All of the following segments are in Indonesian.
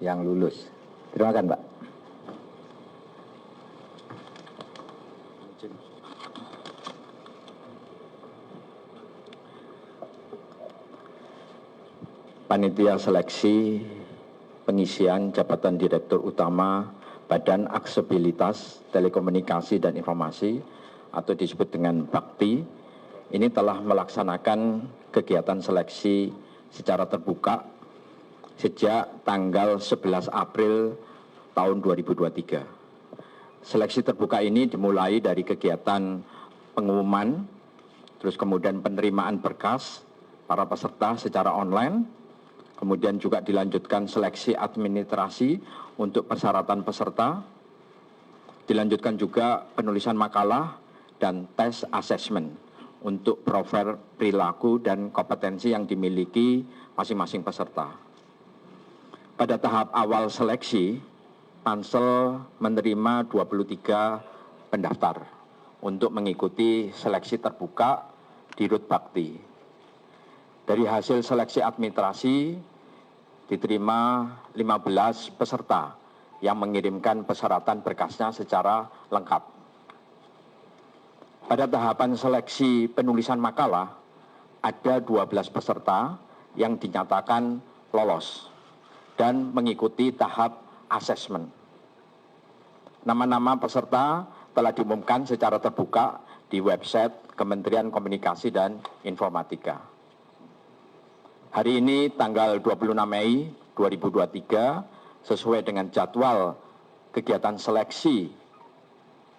yang lulus. Terima kasih, Pak. Panitia seleksi pengisian jabatan Direktur Utama Badan Aksesibilitas Telekomunikasi dan Informasi atau disebut dengan Bakti ini telah melaksanakan kegiatan seleksi secara terbuka sejak tanggal 11 April tahun 2023. Seleksi terbuka ini dimulai dari kegiatan pengumuman, terus kemudian penerimaan berkas para peserta secara online, kemudian juga dilanjutkan seleksi administrasi untuk persyaratan peserta, dilanjutkan juga penulisan makalah dan tes assessment untuk profil perilaku dan kompetensi yang dimiliki masing-masing peserta. Pada tahap awal seleksi, Pansel menerima 23 pendaftar untuk mengikuti seleksi terbuka di Rut Bakti. Dari hasil seleksi administrasi diterima 15 peserta yang mengirimkan persyaratan berkasnya secara lengkap. Pada tahapan seleksi penulisan makalah, ada 12 peserta yang dinyatakan lolos dan mengikuti tahap asesmen. Nama-nama peserta telah diumumkan secara terbuka di website Kementerian Komunikasi dan Informatika. Hari ini tanggal 26 Mei 2023 sesuai dengan jadwal kegiatan seleksi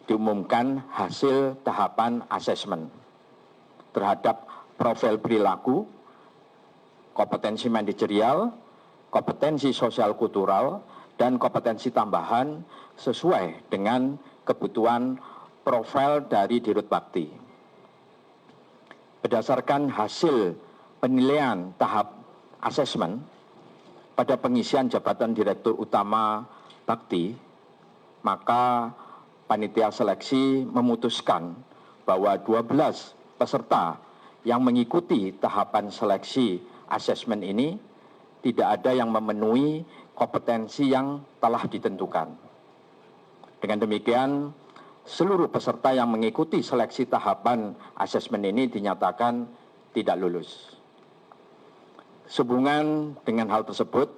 diumumkan hasil tahapan asesmen terhadap profil perilaku, kompetensi manajerial, kompetensi sosial kultural, dan kompetensi tambahan sesuai dengan kebutuhan profil dari Dirut Bakti. Berdasarkan hasil penilaian tahap asesmen pada pengisian jabatan Direktur Utama Bakti, maka panitia seleksi memutuskan bahwa 12 peserta yang mengikuti tahapan seleksi asesmen ini tidak ada yang memenuhi kompetensi yang telah ditentukan. Dengan demikian, seluruh peserta yang mengikuti seleksi tahapan asesmen ini dinyatakan tidak lulus. Sehubungan dengan hal tersebut,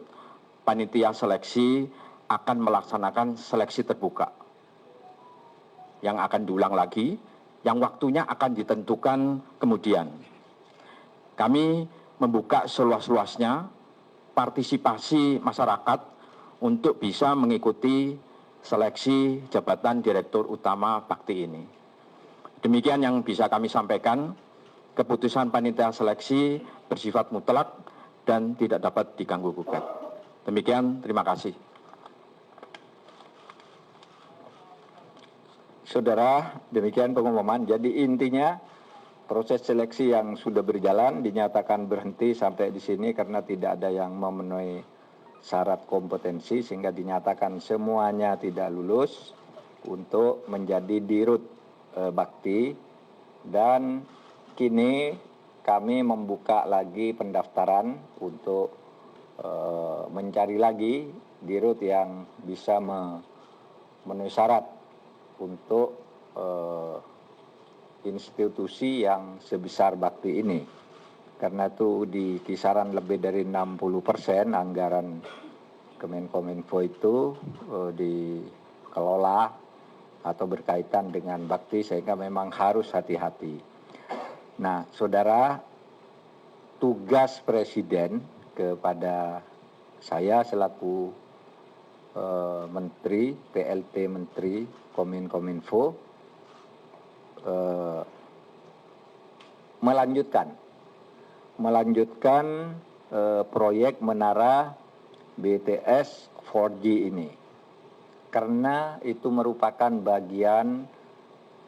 panitia seleksi akan melaksanakan seleksi terbuka yang akan diulang lagi, yang waktunya akan ditentukan kemudian. Kami membuka seluas-luasnya partisipasi masyarakat untuk bisa mengikuti seleksi jabatan Direktur Utama Bakti ini. Demikian yang bisa kami sampaikan. Keputusan panitia seleksi bersifat mutlak dan tidak dapat diganggu gugat. Demikian, terima kasih. Saudara, demikian pengumuman. Jadi intinya proses seleksi yang sudah berjalan dinyatakan berhenti sampai di sini karena tidak ada yang memenuhi syarat kompetensi sehingga dinyatakan semuanya tidak lulus untuk menjadi Dirut Bakti, dan kini kami membuka lagi pendaftaran untuk mencari lagi Dirut yang bisa memenuhi syarat untuk institusi yang sebesar Bakti ini. Karena itu di kisaran lebih dari 60% anggaran Kemenkominfo itu dikelola atau berkaitan dengan Bakti, sehingga memang harus hati-hati. Nah, saudara, tugas Presiden kepada saya selaku Menteri, PLT Menteri Kominfo, melanjutkan proyek menara BTS 4G ini, karena itu merupakan bagian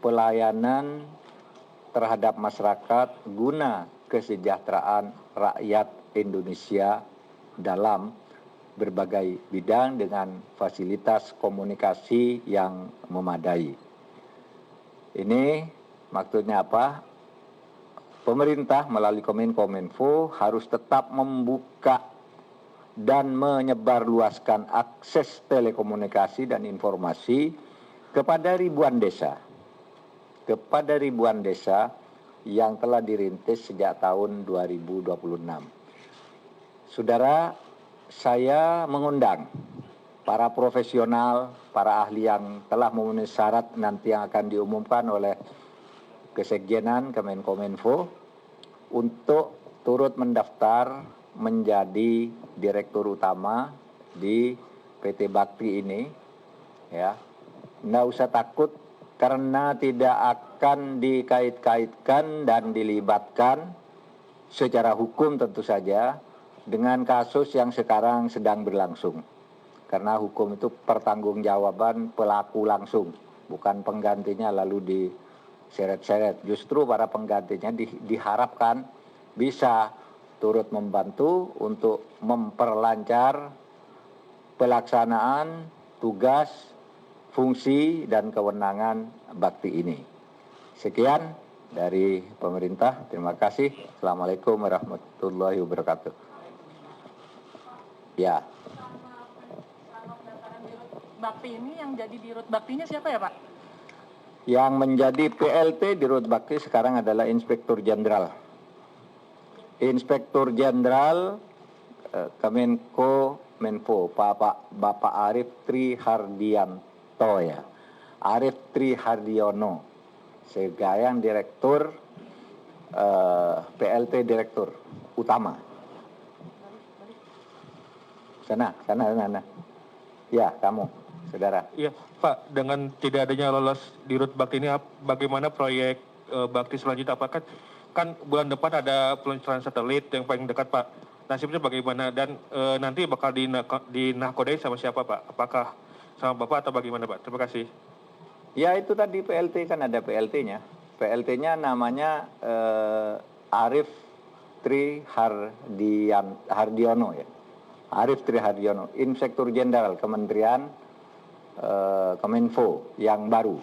pelayanan terhadap masyarakat guna kesejahteraan rakyat Indonesia dalam berbagai bidang dengan fasilitas komunikasi yang memadai. Ini maksudnya apa? Pemerintah melalui Kominfo harus tetap membuka dan menyebarluaskan akses telekomunikasi dan informasi kepada ribuan desa yang telah dirintis sejak tahun 2026. Saudara, saya mengundang para profesional, para ahli yang telah memenuhi syarat nanti yang akan diumumkan oleh Kesekjenan Kemenkominfo untuk turut mendaftar menjadi direktur utama di PT Bakti ini, ya. Nggak usah takut karena tidak akan dikait-kaitkan dan dilibatkan secara hukum tentu saja dengan kasus yang sekarang sedang berlangsung. Karena hukum itu pertanggungjawaban pelaku langsung, bukan penggantinya lalu diseret-seret. Justru para penggantinya diharapkan bisa turut membantu untuk memperlancar pelaksanaan tugas, fungsi, dan kewenangan bakti ini. Sekian dari pemerintah. Terima kasih. Assalamualaikum warahmatullahi wabarakatuh. Ya. Bakti ini yang jadi dirut baktinya siapa ya Pak? Yang menjadi PLT Dirut Bakti sekarang adalah Inspektur Jenderal. Inspektur Jenderal Kemenko-Minfo, Bapak Arif Trihardianto ya. Arif Trihardiono sebagai Direktur PLT Direktur Utama. Sana. Ya, kamu, saudara. Iya, Pak, dengan tidak adanya lolos di Dirut Bakti ini, bagaimana proyek Bakti selanjutnya? Apakah kan bulan depan ada peluncuran satelit yang paling dekat, Pak? Nasibnya bagaimana? Dan nanti bakal dinakodai sama siapa, Pak? Apakah sama Bapak atau bagaimana, Pak? Terima kasih. Ya, itu tadi PLT, kan ada PLT-nya. PLT-nya namanya Arif Trihardiono ya. Arif Trihardiono, Inspektur Jenderal Kementerian Kominfo yang baru.